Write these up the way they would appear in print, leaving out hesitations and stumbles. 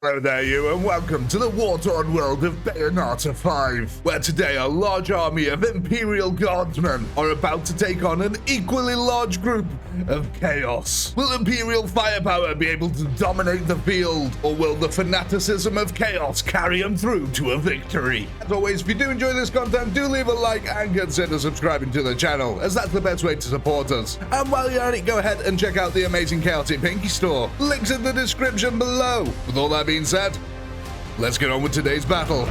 Hello there you, and welcome to the war-torn world of Bayonetta 5, where today a large army of Imperial Guardsmen are about to take on an equally large group of Chaos. Will Imperial firepower be able to dominate the field, or will the fanaticism of Chaos carry them through to a victory? As always, if you do enjoy this content, do leave a like and consider subscribing to the channel, as that's the best way to support us. And while you're at it, go ahead and check out the amazing ChaoticPinky store. Links in the description below. With all that being said, let's get on with today's battle.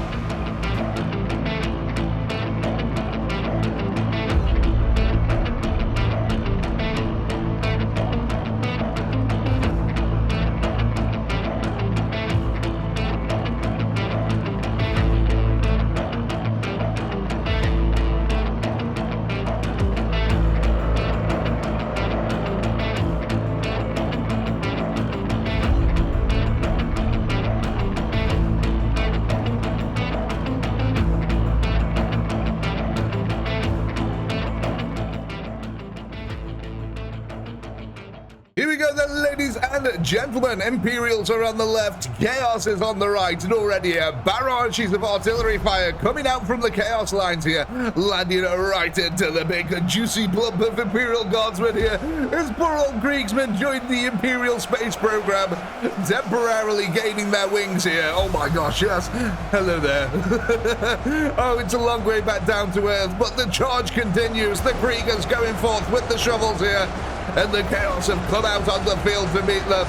Here we go then, ladies and gentlemen. Imperials are on the left, Chaos is on the right, and already barrages of artillery fire coming out from the Chaos lines here, landing right into the big juicy plump of Imperial Guardsmen here, as poor old Kriegsmen joined the Imperial space program, temporarily gaining their wings here. Oh my gosh, yes, hello there. Oh, it's a long way back down to earth, but the charge continues. The Kriegers going forth with the shovels here, and the Chaos have come out on the field to meet them.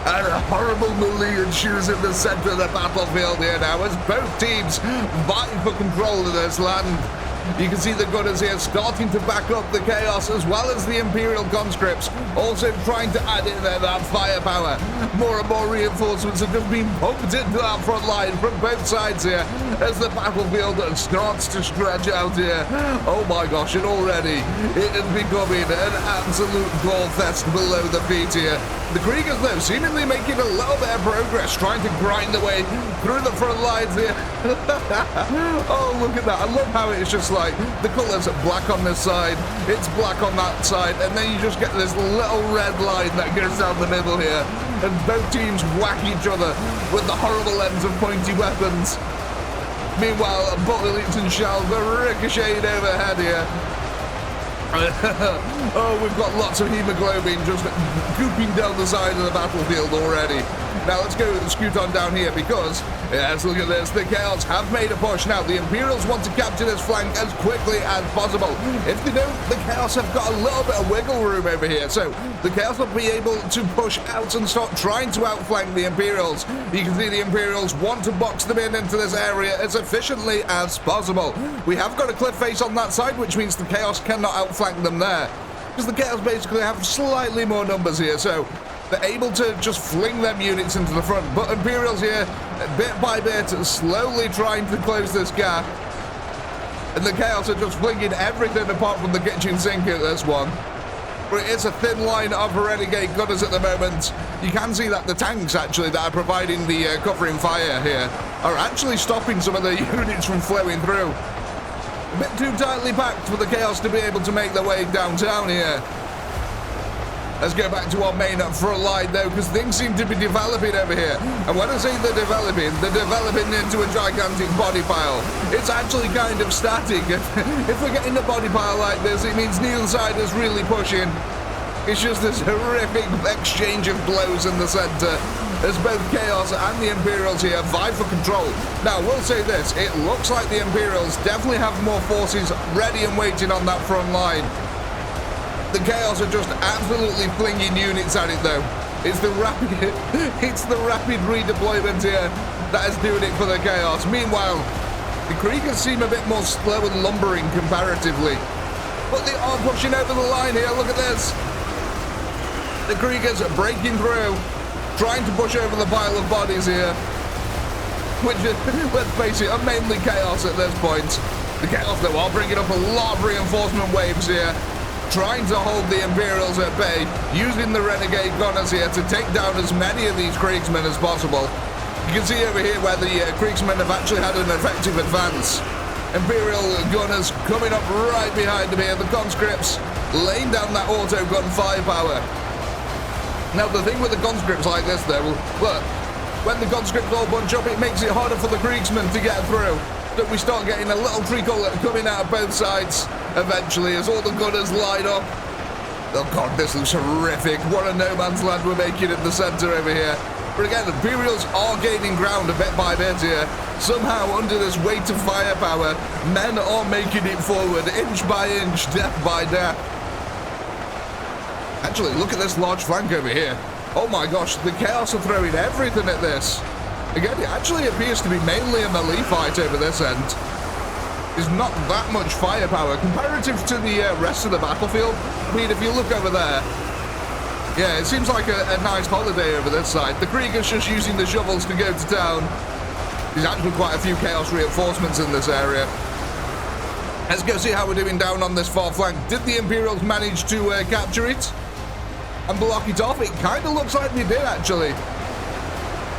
And a horrible melee ensues in the center of the battlefield here now, as both teams vie for control of this land. You can see the gunners here starting to back up the Chaos, as well as the Imperial conscripts, also trying to add in there that firepower. More and more reinforcements are just being pumped into that front line from both sides here, as the battlefield starts to stretch out here. Oh my gosh, and already it is becoming an absolute gore fest below the feet here. The Kriegers, though, seemingly making a little bit of progress, trying to grind their way through the front lines here. Oh, look at that. I love how it's just like the colors are black on this side, it's black on that side, and then you just get this little red line that goes down the middle here, and both teams whack each other with the horrible ends of pointy weapons. Meanwhile, bullets and shells are ricocheting overhead here. Oh, we've got lots of hemoglobin just gooping down the side of the battlefield already. Now let's go scoot on down here, because, yes, look at this, the Chaos have made a push. Now the Imperials want to capture this flank as quickly as possible. If they don't, the Chaos have got a little bit of wiggle room over here, so the Chaos will be able to push out and start trying to outflank the Imperials. You can see the Imperials want to box them into this area as efficiently as possible. We have got a cliff face on that side, which means the Chaos cannot outflank them there, because the Chaos basically have slightly more numbers here, so they're able to just fling them units into the front. But Imperials here, bit by bit, slowly trying to close this gap. And the Chaos are just flinging everything apart from the kitchen sink at this one. But it's a thin line of renegade gunners at the moment. You can see that the tanks, actually, that are providing the covering fire here are actually stopping some of the units from flowing through. A bit too tightly packed for the Chaos to be able to make their way downtown here. Let's go back to our main front line, though, because things seem to be developing over here. And when I say they're developing into a gigantic body pile. It's actually kind of static. If we're getting a body pile like this, it means neither side is really pushing. It's just this horrific exchange of blows in the center, as both Chaos and the Imperials here vie for control. Now, we'll say this, it looks like the Imperials definitely have more forces ready and waiting on that front line. The Chaos are just absolutely flinging units at it, though. It's the rapid redeployment here that is doing it for the Chaos. Meanwhile, the Kriegers seem a bit more slow and lumbering comparatively, but they are pushing over the line here. Look at this. The Kriegers are breaking through, trying to push over the pile of bodies here, which is, let's face it, are mainly Chaos at this point. The Chaos, though, are bringing up a lot of reinforcement waves here, trying to hold the Imperials at bay, using the renegade gunners here to take down as many of these Kriegsmen as possible. You can see over here where the Kriegsmen have actually had an effective advance. Imperial gunners coming up right behind them here, the conscripts laying down that auto gun firepower. Now the thing with the conscripts like this, though, look, when the conscripts all bunch up, it makes it harder for the Kriegsmen to get through. But we start getting a little trickle coming out of both sides eventually as all the gunners line up. Oh god, this looks horrific. What a no man's land we're making in the center over here. But again, the Imperials are gaining ground a bit by bit here. Somehow, under this weight of firepower, men are making it forward, inch by inch, death by death. Actually, look at this large flank over here. Oh my gosh, the Chaos are throwing everything at this. Again, it actually appears to be mainly a melee fight over this end. There's not that much firepower comparative to the rest of the battlefield. I mean, if you look over there, yeah, it seems like a nice holiday over this side. The Kriegers just using the shovels to go to town. There's actually quite a few Chaos reinforcements in this area. Let's go see how we're doing down on this far flank. Did the Imperials manage to capture it and block it off? It kind of looks like they did, actually.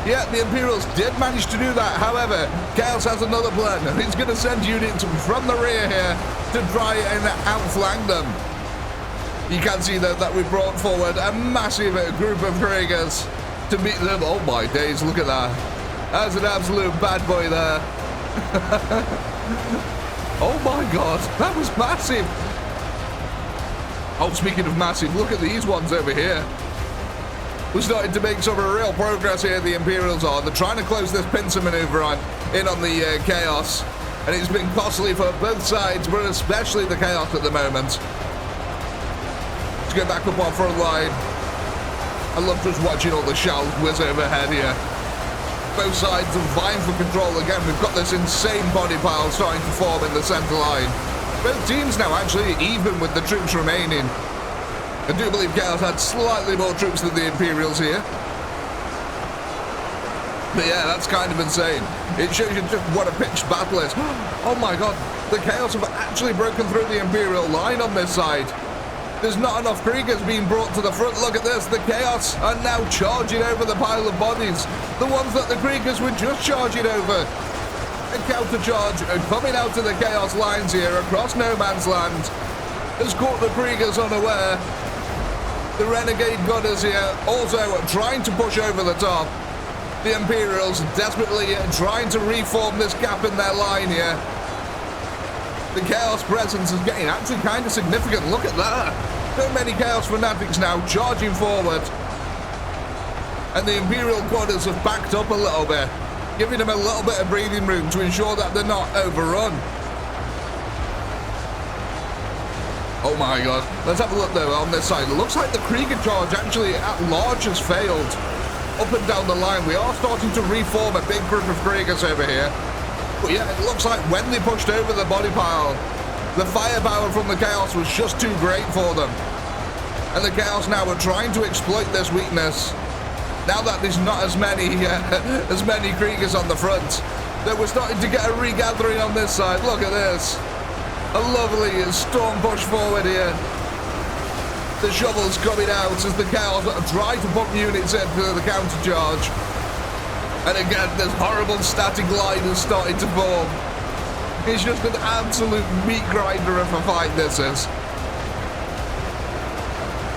Yeah, the Imperials did manage to do that. However, Chaos has another plan. He's going to send units from the rear here to try and outflank them. You can see that we brought forward a massive group of Kriegers to meet them. Oh my days, look at that. That's an absolute bad boy there. Oh my god, that was massive. Oh, speaking of massive, look at these ones over here. We're starting to make some real progress here, the Imperials are. They're trying to close this pincer maneuver in on the Chaos. And it's been costly for both sides, but especially the Chaos at the moment. Let's go back up our front line. I love just watching all the shells whiz overhead here. Both sides are vying for control again. We've got this insane body pile starting to form in the center line. Both teams now actually even with the troops remaining. I do believe Chaos had slightly more troops than the Imperials here. But yeah, that's kind of insane. It shows you just what a pitched battle is. Oh my god, the Chaos have actually broken through the Imperial line on this side. There's not enough Kriegers being brought to the front. Look at this. The Chaos are now charging over the pile of bodies. The ones that the Kriegers were just charging over. A counter-charge coming out of the Chaos lines here across no man's land has caught the Kriegers unaware. The Renegade Gunners here also trying to push over the top. The Imperials desperately trying to reform this gap in their line here. The Chaos presence is getting actually kind of significant. Look at that. So many Chaos fanatics now charging forward. And the Imperial Gunners have backed up a little bit, giving them a little bit of breathing room to ensure that they're not overrun. Oh my god. Let's have a look though on this side. It looks like the Krieger charge actually at large has failed. Up and down the line, we are starting to reform a big group of Kriegers over here. But yeah, it looks like when they pushed over the body pile, the firepower from the Chaos was just too great for them. And the Chaos now are trying to exploit this weakness. Now that there's not as many Kriegers on the front, that we're starting to get a regathering on this side. Look at this. A lovely storm push forward here. The shovels coming out as the Chaos try to pump units into the counter-charge. And again, this horrible static line is starting to form. It's just an absolute meat grinder of a fight, this is.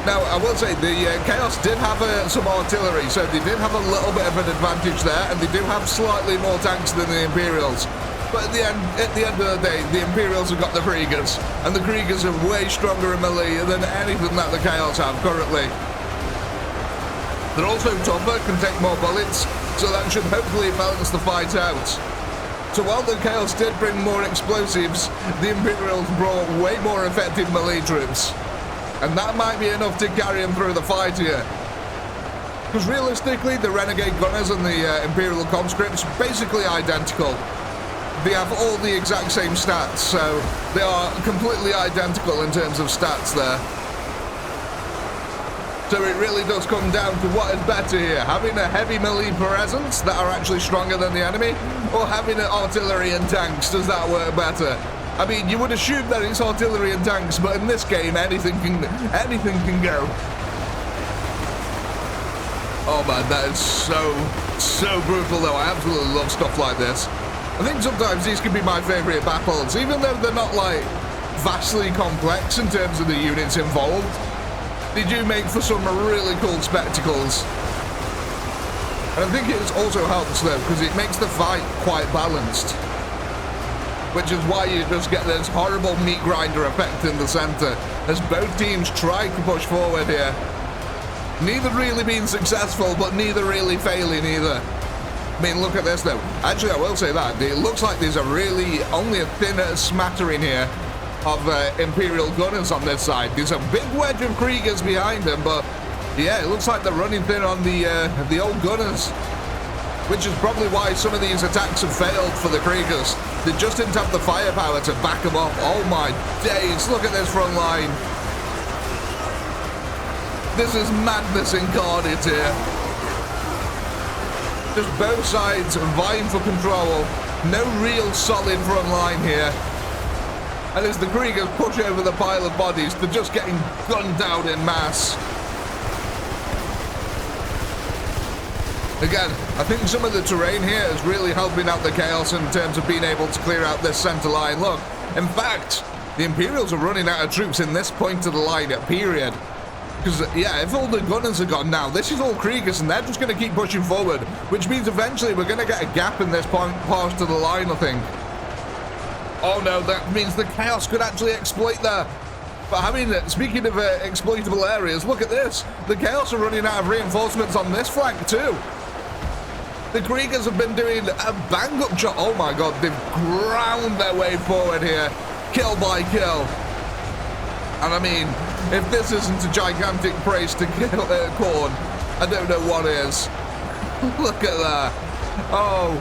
Now, I will say, the Chaos did have some artillery, so they did have a little bit of an advantage there, and they do have slightly more tanks than the Imperials. But at the end of the day, the Imperials have got the Kriegers, and the Kriegers are way stronger in melee than anything that the Chaos have currently. They're also tougher, can take more bullets, so that should hopefully balance the fight out. So while the Chaos did bring more explosives, the Imperials brought way more effective melee troops. And that might be enough to carry them through the fight here. Because realistically, the Renegade Gunners and the Imperial conscripts basically identical. They have all the exact same stats, so they are completely identical in terms of stats there. So it really does come down to what is better here, having a heavy melee presence that are actually stronger than the enemy, or having artillery and tanks. Does that work better? I mean, you would assume that it's artillery and tanks, but in this game, anything can go. Oh man, that is so brutal though. I absolutely love stuff like this. I think sometimes these can be my favourite battles, even though they're not like vastly complex in terms of the units involved. They do make for some really cool spectacles. And I think it also helps though, because it makes the fight quite balanced. Which is why you just get this horrible meat grinder effect in the center, as both teams try to push forward here. Neither really being successful, but neither really failing either. I mean, look at this though. Actually, I will say that. It looks like there's only a thin smattering here of Imperial gunners on this side. There's a big wedge of Kriegers behind them, but yeah, it looks like they're running thin on the old gunners. Which is probably why some of these attacks have failed for the Kriegers. They just didn't have the firepower to back them up. Oh my days, look at this front line. This is madness incarnate here. Just both sides vying for control. No real solid front line here. And as the Kriegers push over the pile of bodies, they're just getting gunned down in mass. Again, I think some of the terrain here is really helping out the Chaos in terms of being able to clear out this center line. Look, in fact, the Imperials are running out of troops in this point of the line, period. Because, yeah, if all the gunners are gone now, this is all Kriegers, and they're just going to keep pushing forward, which means eventually we're going to get a gap in this part of the line, I think. Oh no, that means the Chaos could actually exploit that. But speaking of exploitable areas, look at this. The Chaos are running out of reinforcements on this flank too. The Kriegers have been doing a bang-up job. Oh my god, they've ground their way forward here, kill by kill. And I mean, if this isn't a gigantic praise to kill Khorne, I don't know what is. Look at that. Oh,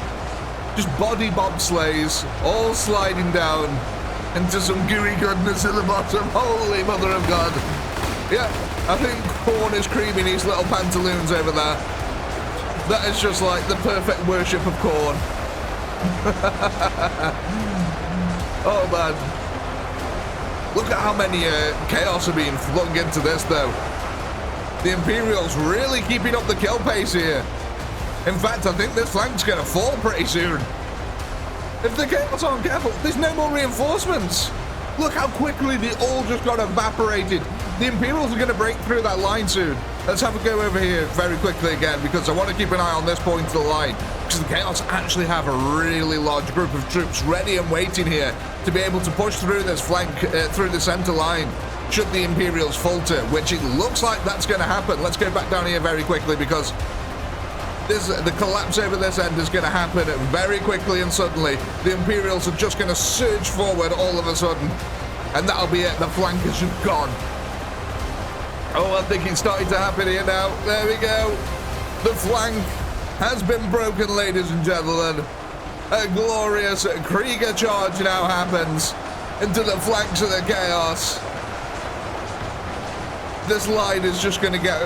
just body bobsleighs, all sliding down into some gooey goodness at the bottom. Holy mother of God. Yeah, I think Khorne is creaming his little pantaloons over there. That is just like the perfect worship of Khorne. Oh man. Look at how many Chaos are being flung into this though. The Imperials really keeping up the kill pace here. In fact, I think this flank's going to fall pretty soon. If the Chaos aren't careful, there's no more reinforcements. Look how quickly they all just got evaporated. The Imperials are going to break through that line soon. Let's have a go over here very quickly again, because I want to keep an eye on this point of the line. Because the Chaos actually have a really large group of troops ready and waiting here to be able to push through this flank, through the center line, should the Imperials falter, which it looks like that's going to happen. Let's go back down here very quickly, because the collapse over this end is going to happen very quickly and suddenly. The Imperials are just going to surge forward all of a sudden, and that'll be it. The flank is just gone. Oh, I think it's starting to happen here now. There we go. The flank has been broken, ladies and gentlemen. A glorious Krieger charge now happens into the flanks of the Chaos. This line is just going to get,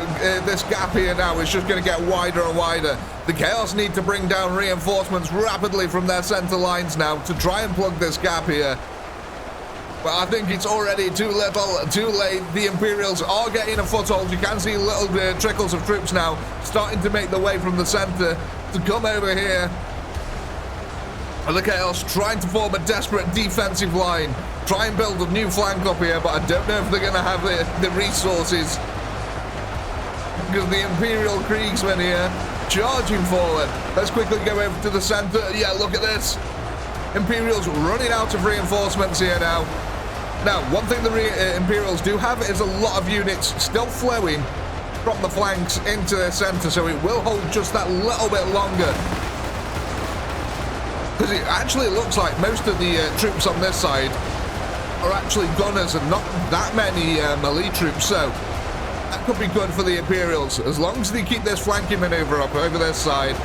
this gap here now is just going to get wider and wider. The Chaos need to bring down reinforcements rapidly from their center lines now to try and plug this gap here. But I think it's already too little, too late. The Imperials are getting a foothold. You can see little trickles of troops now starting to make their way from the center to come over here. And the Chaos trying to form a desperate defensive line. Try and build a new flank up here, but I don't know if they're going to have the resources. Because the Imperial Kriegsmen here charging forward. Let's quickly go over to the center. Yeah, look at this. Imperials running out of reinforcements here now. Now, one thing the Imperials do have is a lot of units still flowing from the flanks into the center, so it will hold just that little bit longer. Because it actually looks like most of the troops on this side are actually gunners and not that many melee troops, so that could be good for the Imperials, as long as they keep this flanking maneuver up over this side.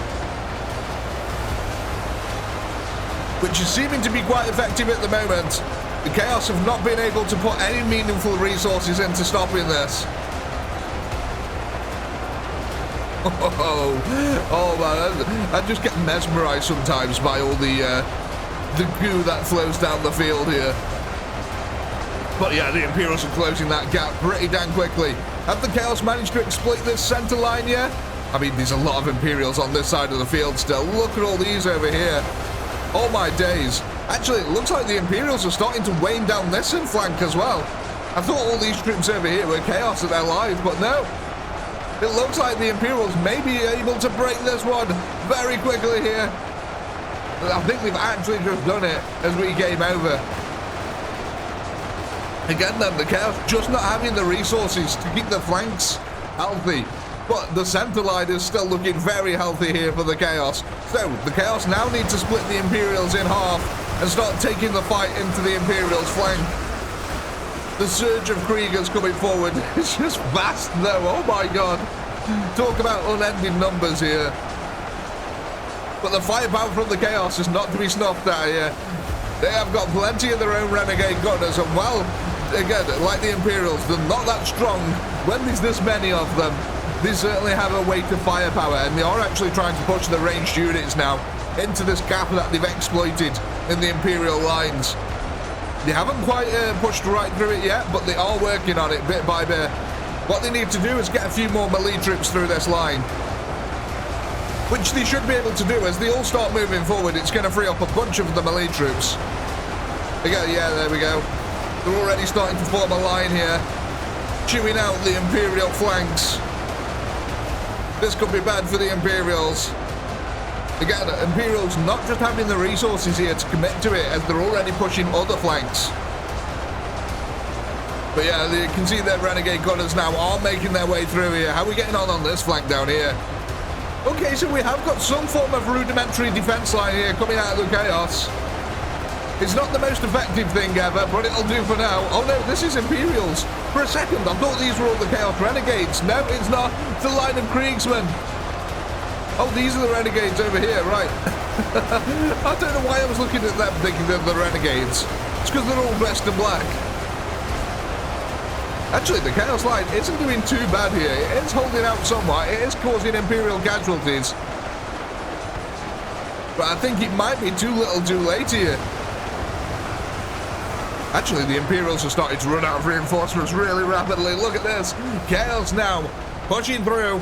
Which is seeming to be quite effective at the moment. The Chaos have not been able to put any meaningful resources into stopping this. Oh man, I just get mesmerized sometimes by all the goo that flows down the field here. But yeah, the Imperials are closing that gap pretty damn quickly. Have the Chaos managed to exploit this center line yet? I mean, there's a lot of Imperials on this side of the field still. Look at all these over here. Oh my days. Actually, it looks like the Imperials are starting to wane down this flank as well. I thought all these troops over here were Chaos at their lives, but no. It looks like the Imperials may be able to break this one very quickly here. I think they've actually just done it as we came over. Again then, the Chaos just not having the resources to keep the flanks healthy. But the center line is still looking very healthy here for the Chaos. So the Chaos now need to split the Imperials in half and start taking the fight into the Imperials' flank. The surge of Kriegers coming forward is just vast though, oh my god. Talk about unending numbers here. But the firepower from the Chaos is not to be snuffed at here. They have got plenty of their own renegade gunners, and well, again, like the Imperials, they're not that strong. When there's this many of them, they certainly have a weight of firepower, and they are actually trying to push the ranged units now into this gap that they've exploited in the Imperial lines. They haven't quite pushed right through it yet, but they are working on it bit by bit. What they need to do is get a few more melee troops through this line, which they should be able to do. As they all start moving forward, it's going to free up a bunch of the melee troops. Yeah, there we go. They're already starting to form a line here, chewing out the Imperial flanks. This could be bad for the Imperials. Again, Imperials not just having the resources here to commit to it, as they're already pushing other flanks. But yeah, you can see their renegade gunners now are making their way through here. How are we getting on this flank down here? Okay, so we have got some form of rudimentary defense line here coming out of the Chaos. It's not the most effective thing ever, but it'll do for now. Oh no, this is Imperials. For a second, I thought these were all the Chaos Renegades. No, it's not. It's a line of Kriegsmen. Oh, these are the Renegades over here, right. I don't know why I was looking at them thinking they're the Renegades. It's because they're all dressed in black. Actually, the Chaos line isn't doing too bad here. It is holding out somewhat. It is causing Imperial casualties. But I think it might be too little too late here. Actually, the Imperials are starting to run out of reinforcements really rapidly. Look at this. Chaos now pushing through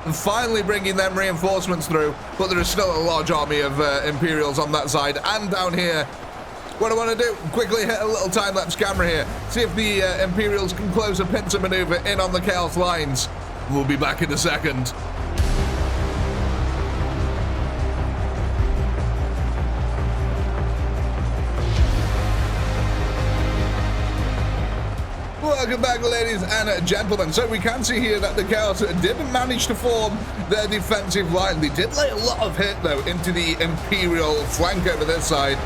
and finally bringing them reinforcements through. But there is still a large army of Imperials on that side and down here. What I want to do, quickly hit a little time-lapse camera here. See if the Imperials can close a pincer maneuver in on the Chaos lines. We'll be back in a second. Welcome back, ladies and gentlemen. So we can see here that the Chaos didn't manage to form their defensive line. They did lay a lot of hit, though, into the Imperial flank over this side.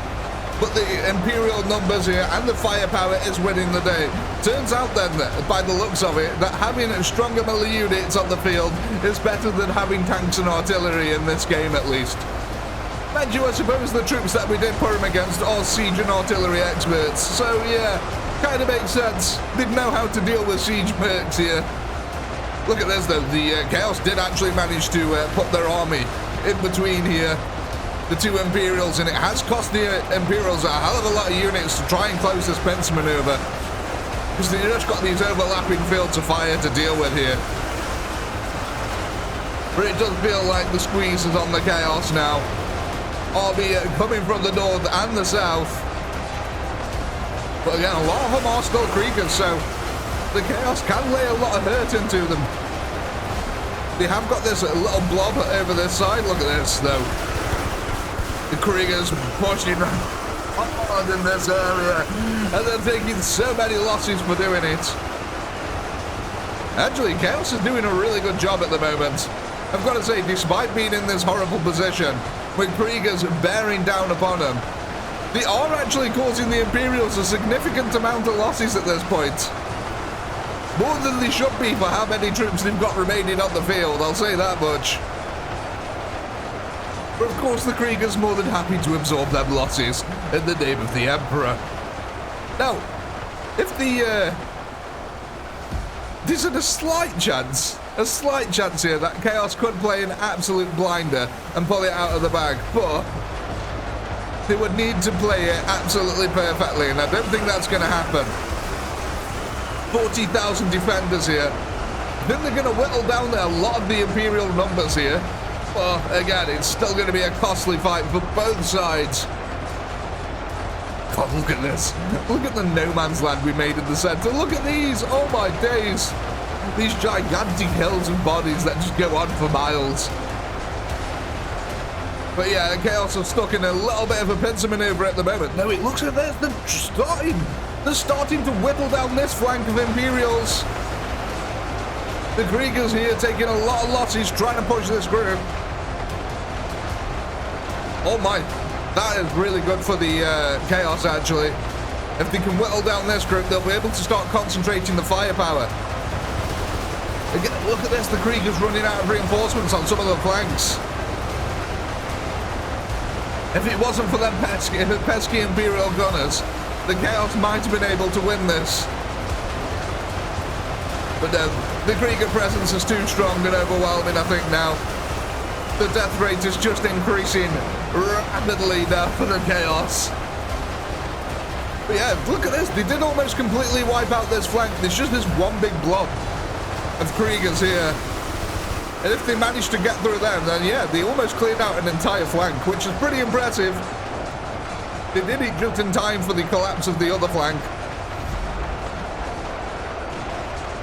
But the Imperial numbers here and the firepower is winning the day. Turns out then, by the looks of it, that having stronger melee units on the field is better than having tanks and artillery in this game, at least. Mind you, I suppose the troops that we did put them against are siege and artillery experts. So yeah, kind of makes sense. They know how to deal with siege perks here. Look at this though, the Chaos did actually manage to put their army in between here, the two Imperials, and it has cost the Imperials a hell of a lot of units to try and close this pincer maneuver, because they've just got these overlapping fields of fire to deal with here. But it does feel like the squeeze is on the Chaos now, albeit coming from the north and the south. But again, a lot of them are still Kriegers, so the Chaos can lay a lot of hurt into them. They have got this little blob over this side. Look at this, though. The Kriegers pushing hard in this area, and they're taking so many losses for doing it. Actually, Chaos is doing a really good job at the moment. I've got to say, despite being in this horrible position, with Kriegers bearing down upon them, they are actually causing the Imperials a significant amount of losses at this point. More than they should be for how many troops they've got remaining on the field, I'll say that much. But of course, the Kriegers more than happy to absorb them losses in the name of the Emperor. Now, if the there's a slight chance here that Chaos could play an absolute blinder and pull it out of the bag, but they would need to play it absolutely perfectly, and I don't think that's going to happen. 40,000 defenders here. I think they're going to whittle down a lot of the Imperial numbers here. But again, it's still going to be a costly fight for both sides. God, look at this. Look at the no man's land we made in the center. Look at these. Oh my days. these gigantic hills and bodies that just go on for miles. But yeah, the Chaos are stuck in a little bit of a pincer maneuver at the moment. No, it looks like they're starting to whittle down this flank of Imperials. The Kriegers here taking a lot of losses, trying to push this group. Oh my, that is really good for the Chaos, actually. If they can whittle down this group, they'll be able to start concentrating the firepower. Again, look at this, the Kriegers running out of reinforcements on some of the flanks. If it wasn't for them pesky Imperial gunners, the Chaos might have been able to win this. But the Krieger presence is too strong and overwhelming, I think, now. The death rate is just increasing rapidly now for the Chaos. But yeah, look at this. They did almost completely wipe out this flank. There's just this one big blob of Kriegers here. And if they managed to get through them, then yeah, they almost cleared out an entire flank, which is pretty impressive. They did it just in time for the collapse of the other flank.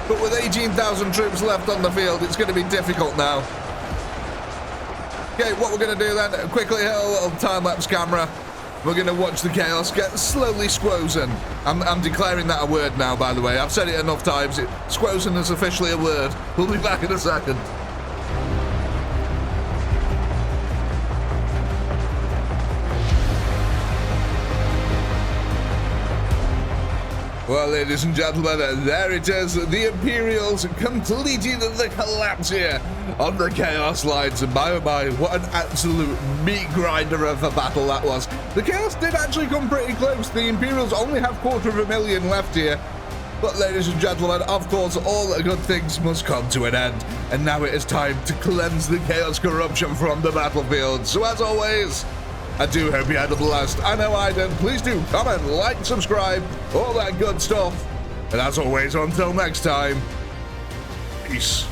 But with 18,000 troops left on the field, it's going to be difficult now. Okay, what we're going to do then, quickly hit a little time-lapse camera. We're going to watch the Chaos get slowly squozen. I'm declaring that a word now, by the way. I've said it enough times. Squozen is officially a word. We'll be back in a second. Well, ladies and gentlemen, there it is. The Imperials completing the collapse here on the Chaos lines. And my, oh my, what an absolute meat grinder of a battle that was. The Chaos did actually come pretty close. The Imperials only have 250,000 left here. But ladies and gentlemen, of course, all good things must come to an end. And now it is time to cleanse the Chaos corruption from the battlefield. So as always, I do hope you had a blast. I know I did. Please do comment, like, subscribe, all that good stuff. And as always, until next time, peace.